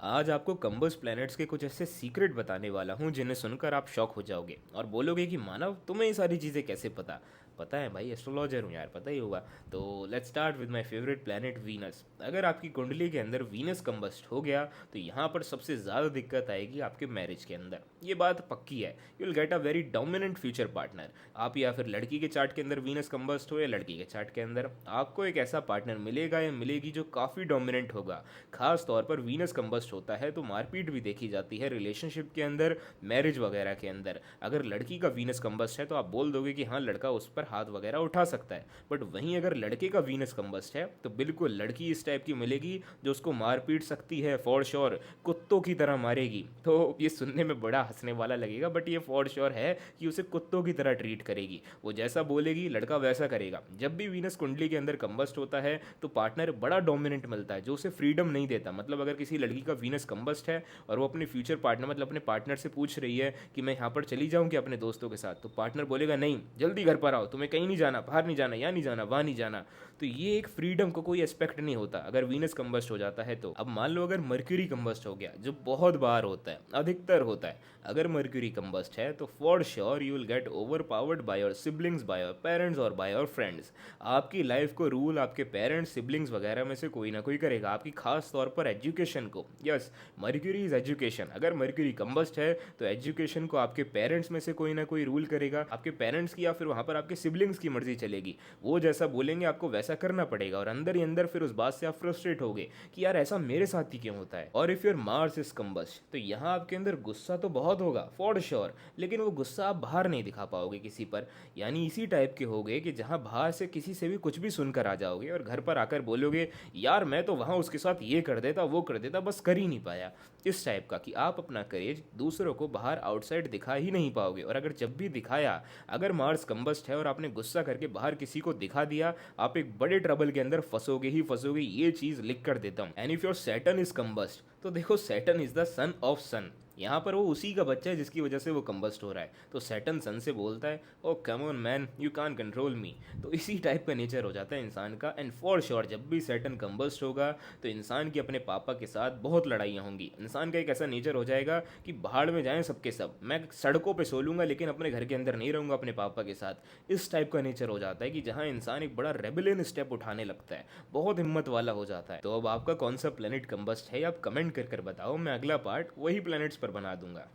आज आपको कंबस प्लैनेट्स के कुछ ऐसे सीक्रेट बताने वाला हूँ जिन्हें सुनकर आप शॉक हो जाओगे और बोलोगे कि मानव तुम्हें ये सारी चीज़ें कैसे पता। पता है भाई, एस्ट्रोलॉजर हूँ यार, पता ही होगा। तो let's start with my favourite planet Venus. अगर आपकी कुंडली के अंदर वीनस कंबस्ट हो गया तो यहाँ पर सबसे ज़्यादा दिक्कत आएगी आपके मैरिज के अंदर। ये बात पक्की है। You will get a very dominant future partner. आप या फिर लड़की के चार्ट के अंदर वीनस कंबस्ट हो या लड़की के चार्ट के अंदर, आपको एक ऐसा पार्टनर मिलेगा या मिलेगी जो काफ़ी डोमिनेंट होगा। खास तौर पर वीनस कंबस्ट होता है तो मारपीट भी देखी जाती है रिलेशनशिप के अंदर, मैरिज वगैरह के अंदर। अगर लड़की का वीनस कंबस्ट है तो आप बोल दोगे कि हाँ, लड़का उस पर हाथ वगैरह उठा सकता है। बट वहीं अगर लड़के का वीनस कंबस्ट है तो बिल्कुल लड़की इस टाइप की मिलेगी जो उसको मार पीट सकती है, फॉर श्योर कुत्तों की तरह मारेगी। तो ये सुनने में बड़ा हंसने वाला लगेगा बट ये फॉर श्योर है कि उसे कुत्तों की तरह ट्रीट करेगी। वो जैसा बोलेगी लड़का वैसा करेगा। जब भी वीनस कुंडली के अंदर कंबस्ट होता है तो पार्टनर बड़ा डोमिनेंट मिलता है जो उसे फ्रीडम नहीं देता। मतलब अगर किसी लड़की का वीनस कंबस्ट है और वो अपने फ्यूचर पार्टनर मतलब अपने पार्टनर से पूछ रही है कि मैं यहाँ पर चली जाऊँ क्या अपने दोस्तों के साथ, तो पार्टनर बोलेगा नहीं, जल्दी घर पर आओ, तुम्हें कहीं नहीं जाना, बाहर नहीं जाना, यहाँ नहीं जाना, वहाँ नहीं जाना। तो ये एक फ्रीडम को कोई एस्पेक्ट नहीं होता अगर वीनस कंबस्ट हो जाता है तो। अब मान लो अगर मर्क्यूरी कंबस्ट हो गया, जो बहुत बार होता है, अधिकतर होता है। अगर मर्क्यूरी कंबस्ट है तो for sure you will get over powered by your siblings, by your parents और बाय योर फ्रेंड्स। आपकी लाइफ को रूल आपके पेरेंट्स, सिबलिंग्स वगैरह में से कोई ना कोई करेगा, आपकी खास तौर पर एजुकेशन को। Yes, mercury is education. अगर मर्क्यूरी कंबस्ट है तो एजुकेशन को आपके पेरेंट्स में से कोई ना कोई रूल करेगा, आपके पेरेंट्स की या फिर वहाँ पर आपके सिबलिंग्स की मर्जी चलेगी। वो जैसा बोलेंगे आपको वैसा करना पड़ेगा और अंदर ही अंदर फिर उस बात से आप फ्रस्ट्रेट होगे कि यार ऐसा मेरे साथ ही क्यों होता है। और if your Mars is combust तो यहाँ आपके अंदर गुस्सा तो बहुत होगा फॉर श्योर, लेकिन वो गुस्सा आप बाहर नहीं दिखा पाओगे किसी पर। यानी इसी टाइप के होगे कि जहाँ बाहर से किसी से भी कुछ भी सुनकर आ जाओगे और घर पर आकर बोलोगे यार मैं तो वहाँ उसके साथ ये कर देता, वो कर देता, बस कर ही नहीं पाया। इस टाइप का कि आप अपना करेज दूसरों को बाहर आउटसाइड दिखा ही नहीं पाओगे। और अगर जब भी दिखाया, अगर मार्स कंबस्ट है और आपने गुस्सा करके बाहर किसी को दिखा दिया, आप एक बड़े ट्रबल के अंदर फंसोगे ही फंसोगे। ये चीज लिख कर देता हूँ। And if your Saturn is combust तो देखो, Saturn is the son of sun. यहाँ पर वो उसी का बच्चा है जिसकी वजह से वो कंबस्ट हो रहा है। तो सैटर्न सन से बोलता है oh come on man, you can control me. तो इसी टाइप का नेचर हो जाता है इंसान का। एंड फॉर श्योर जब भी सैटर्न कंबस्ट होगा तो इंसान की अपने पापा के साथ बहुत लड़ाइयाँ होंगी। इंसान का एक ऐसा नेचर हो जाएगा कि बाहर में जाएं सबके सब, मैं सड़कों पर सो लूँगा लेकिन अपने घर के अंदर नहीं रहूँगा अपने पापा के साथ। इस टाइप का नेचर हो जाता है कि जहाँ इंसान एक बड़ा रेबेलियन स्टेप उठाने लगता है, बहुत हिम्मत वाला हो जाता है। तो अब आपका कौन सा प्लेनेट कंबस्ट है आप कमेंट कर बताओ, मैं अगला पार्ट वही प्लैनेट्स पर बना दूंगा।